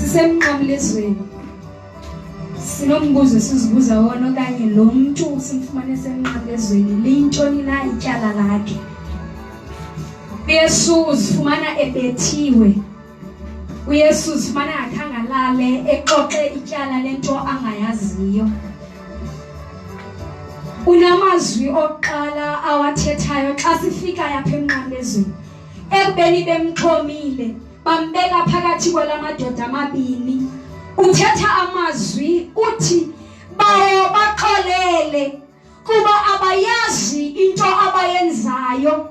sisemnqamlezweni sinombuzo sizibuza wona kanye lo muntu simfumane semnqamlezweni lintoni na ityala lakhe. uYesu uzifumana ebethiwe, uYesu uzifumana akhangalale exoxe ityala lento angayaziyo. Unamazwi oqala awathethayo xa sifika yapha emnqamlezweni ekubeni bemxhomile bambeka phakathi kwalamadoda amabini. Uthetha amazwi uthi bawo baxolele kuba abayazi into abayenzayo.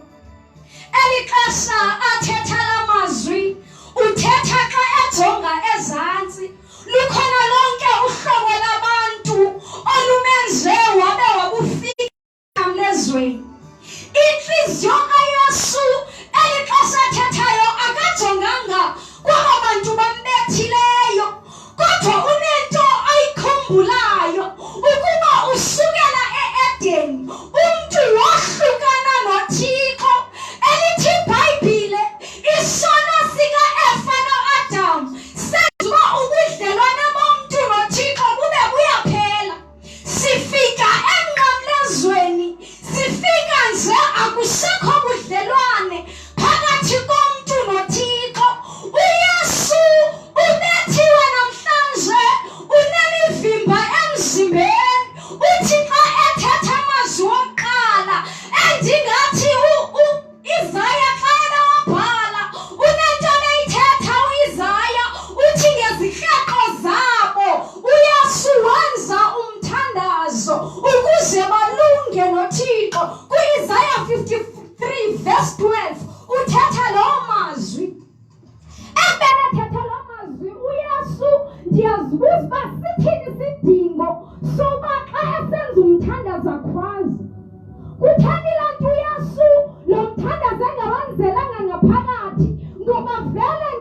Elixesha athetha lamazwi uthetha xa ejonga ezantsi lukhona lonke uhlobo labantu olumenze wabe wabufika emnqamlezweni. Inhliziyo kaYesu elixesha athethayo akajonganga kwaba bantu bambethileyo, kodwa unento ayikhumbulayo ukuba usukela eEdeni umntu wahlukana noThixo. Elithi iBhayibhile isono sika-Efa no-Adam senziwa ubudlelwane bomntu noThixo bube buyaphela. Sifika emnqamlezweni sifika nje akusekho budlelwane phakathi komntu noThixo. uYesu ubethiwe namhlanje unemivimba emzimbeni. Uthi xa ethetha amazwi wokuqala endingathi Isaya xa ebewabhala unento neyithetha uIsaya uthi ngezirhexo zabo uYesu wenza umthandazo ukuze balunge noThixo. KuIsaya 53 verse 12 uthetha loo mazwi. Ebethetha loo mazwi uYesu ndiyazibuza uba sithini isidingo soba xa esenza umthandazo akhwazi. Kutheni laa nto uYesu lo mthandazo engawenzelanga ngaphakathi? Ngoba vele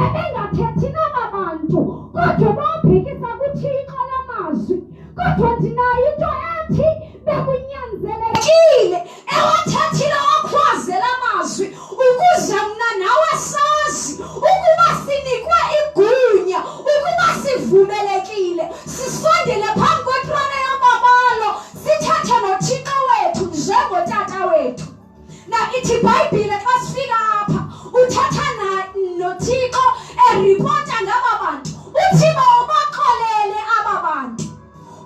ebengathethi naba bantu kodwa bawabhekisa kuThixo la mazwi. Kodwa ndinayo into ethi bekunyanzelekile ewathethile wakhwazela mazwi ukuze mna nawe sazi ukuba sinikwe igunya ukuba sivumelekile sisondele phambi kwetrone yamabalo sithethe noThixo wethu njengotata wethu. Na ithi iBhayibhile xa sifika apha uthetha noThixo eripota ngaba bantu uthi bawabaxolele aba bantu.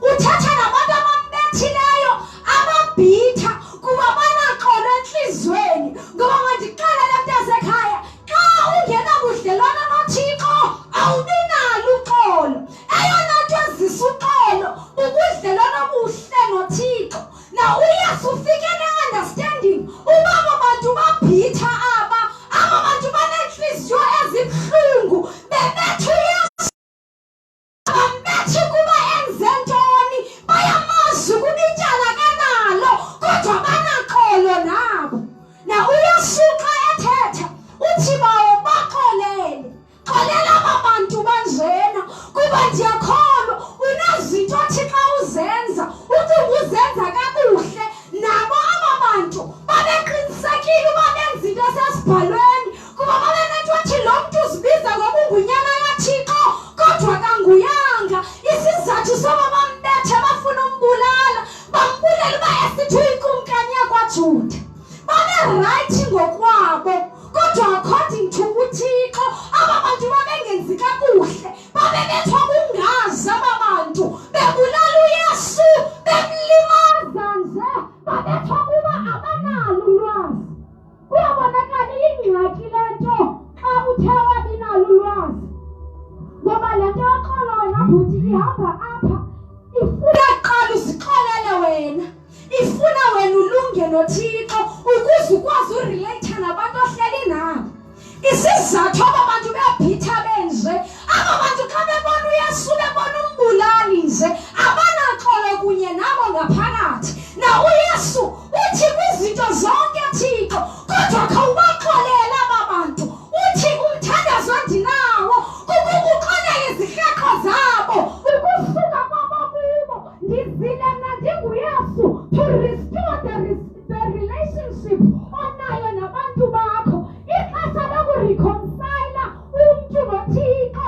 Uthetha nabantu abambethileyo ababhitha kuba banaxolo entliziyweni. Ngoba mandixelele mntasekhaya, xa ungenabudlelwane noThixo awubinalo uxolo. Eyona nto ezisa uxolo ubudlelwane obuhle noThixo. Na uYesu ufike ne-understanding uba aba bantu babhitha aba bantu banentliziyo ezibuhlungu bebetha uYesu. Bambethi kuba enze ntoni, bayamazi ukuba ityala kanalo kodwa banaxolo nabo. Na uYesu xa ethetha uthi bawo baxolele. Xolela aba bantu banjena kuba ndiyakholwa unezinto othi xa uzenza uthi uzenza kakuhle. Nabo aba bantu babeqinisekile uba benza into esesibhalweni kuba babenento othi lo mntu uzibiza ngoba ungunyana kaThixo kodwa kanguyanga. Isizathu soba bambethe bafuna umbulala bambulela uba esithi uyikumkani yakwaJuda. Baberayithi ngokwabo kodwa according to uThixo aba bantu babengenzi kakuhle. Babebethwa kungazi aba bantu bebulala uYesu bemlimaza nje. Babethwa kuba abanalo ulwazi. Kuyabonakala ingxaki le nto xa uthe wabinalo ulwazi. Ngoba le nto yoxolo wena bhuti ihamba apha ifuna kuqala uzixolele wena. Ifuna wena ulunge noThixo ukuze ukwazi urelate nabantu ohleli nabo. Isizathu aba bantu bebhitha benje, aba bantu xa bebona uYesu bebona umbulali nje abanaxolo kunye nabo ngaphakathi. Na uYesu uthi kwizinto zonke Thixo kodwa khawubaxolele aba bantu. Uthi umthandazo endinawo kukuba uxolele izirhexo zabo ukusuka kwabo kubo. Ndizile mna ndinguYesu to restore the relationship onayo nabantu bakho. Ixesha lokureconcile umntu noThixo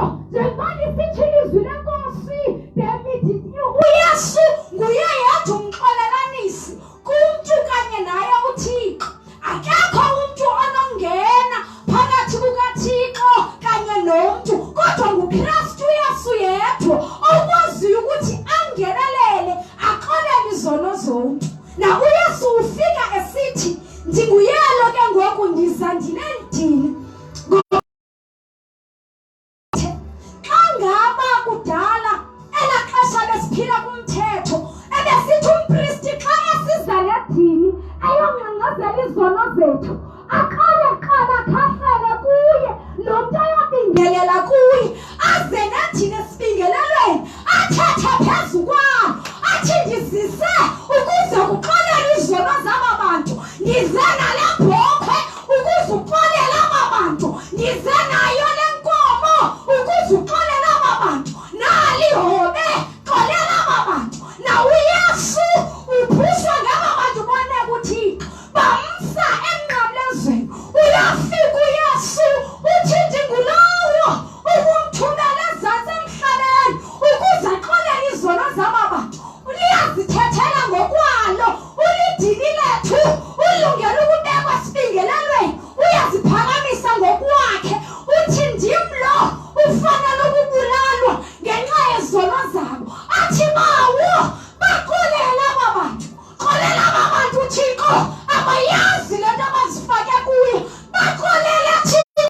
zethu aqale khahlele kuye nomuntu ayobingelela kuye aze nathina sibingelelweni athathe phezu kwawo athi ndizise ukuze kuxolele izono zaba bantu ndize nale bhokhwe ukuze uxolele aba bantu ndize nayo le nkomo ukuze uxolele aba bantu nalihobe xolela aba bantu nawo uYesu uphuswa ngaba bantu bone kuThixo bamsa emnqamlezweni uyafika uYesu uthi ndingulowo ukumthumela ezantsi emhlabeni ukuze axolele izono zaba bantu uliyazithethela ngokwalo ulidini lethu ulungele ukubekwa sibingelelweni uyaziphakamisa ngokwakhe uthi ndim lo ufanele ukubulalwa ngenxa yezono zabo athi bawo baxolela aba bantu xolela aba bantu Thixo abayazi le nto abazifake kuyo baxolele Thixo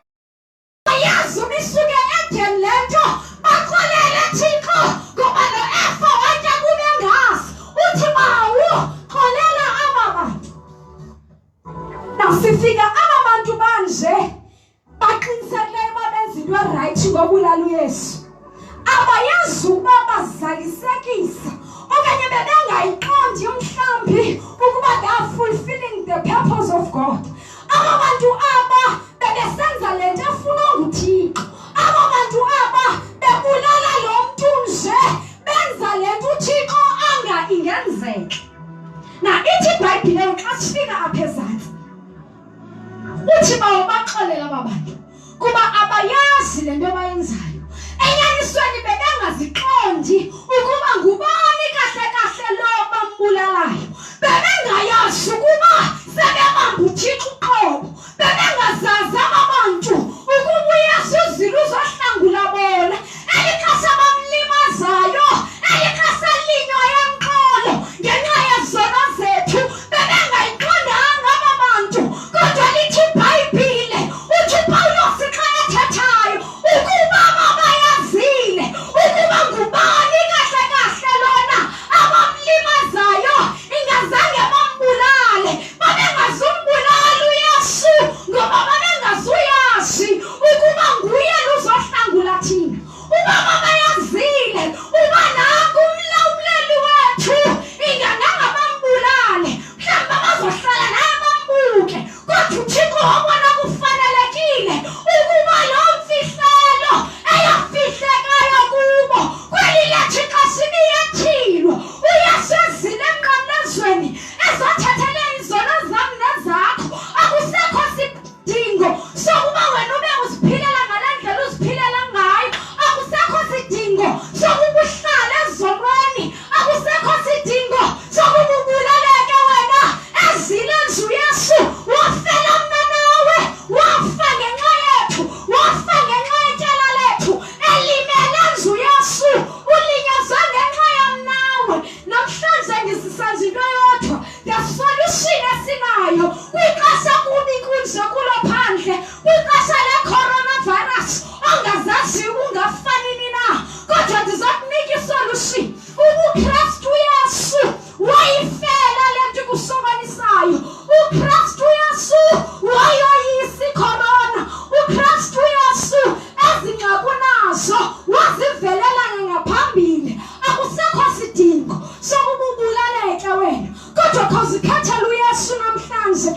abayazi ubisuke edeni le nto baxolele Thixo ngoba lo Efa watya kube ngasi uthi bawo xolela aba bantu. Nasifika aba bantu banje baqinisekileyo uba benza into right ngobulala uYesu abayazi uba bazalisekisa okanye bebengayiqondi mhlawumbi ukuba they are fulfilling the purpose of God. Aba bantu aba bebesenza le nto efuna nguThixo. Aba bantu aba bebulala lo mntu nje benza le nto uThixo ingenzeka. Na ithi iBhayibhile xa sifika apha ezantsi uthi bawabaxolela aba bantu kuba abayazi le nto bayenzayo. Enyanisweni bebengaziqondi ukuba ngubani kahle lo bambulalayo. Bebengayazi ukuba sebebamba uThixo uqobo. Bebengazazi aba bantu ukuba uYesu uzile uzohlangula bona. Elikhasa bamlimazayo, elikhasa linywa yenqolo ngenxa yezono zethu. Bebengayiqondanga aba bantu kodwa lithi iBhayibhile uthi uPawulos xa ethethayo ukuba babayazile ukuba ngubani kahle lona abamlimazayo ingazange bambulale. Babengazumbulala uYesu ngoba babengazuyazi ukuba nguye luzohlangula thina. Uba babayazile uba naku umlawuleli wethu inganganga bambulale mhlawumbe bazohlala naye bambuke kodwa uThixo wabona kufanelekile ukuba lo mfihlelo eyafihlekayo kubo kweli lethu xa sibiyethilwa uYesu ezile emnqamlezweni ezothethele izono zam nezakho. Akusekho sidingo sokuba wena ube uziphilela ngale ndlela uziphilela ngayo. Akusekho sidingo sokuba uhlale ezonweni. Akusekho sidingo sokuba ubulaleke wena ezile nje uYesu wafela mna nawe wafa ngenxa yethu wafa ngenxa yetyala lethu elimele nje uYesu ulinyazwe ngenxa yam nawe. Namhlanje ndisisanje into yodwa the solution esinayo kwixesha kubi kunje kulo phandle kwixesha le-coronavirus ongazazi ungafanini na kodwa ndizokunika isolution. UKristu Yesu wayifela le nto ikusokwanisayo. UKristu Yesu wayoyisa icorona. UKristu Yesu ezingxakunazo wazivelela ngaphambili. Akusekho sidingo sokuba ubulaleke wena kodwa khawuzikhethele uYesu namhlanje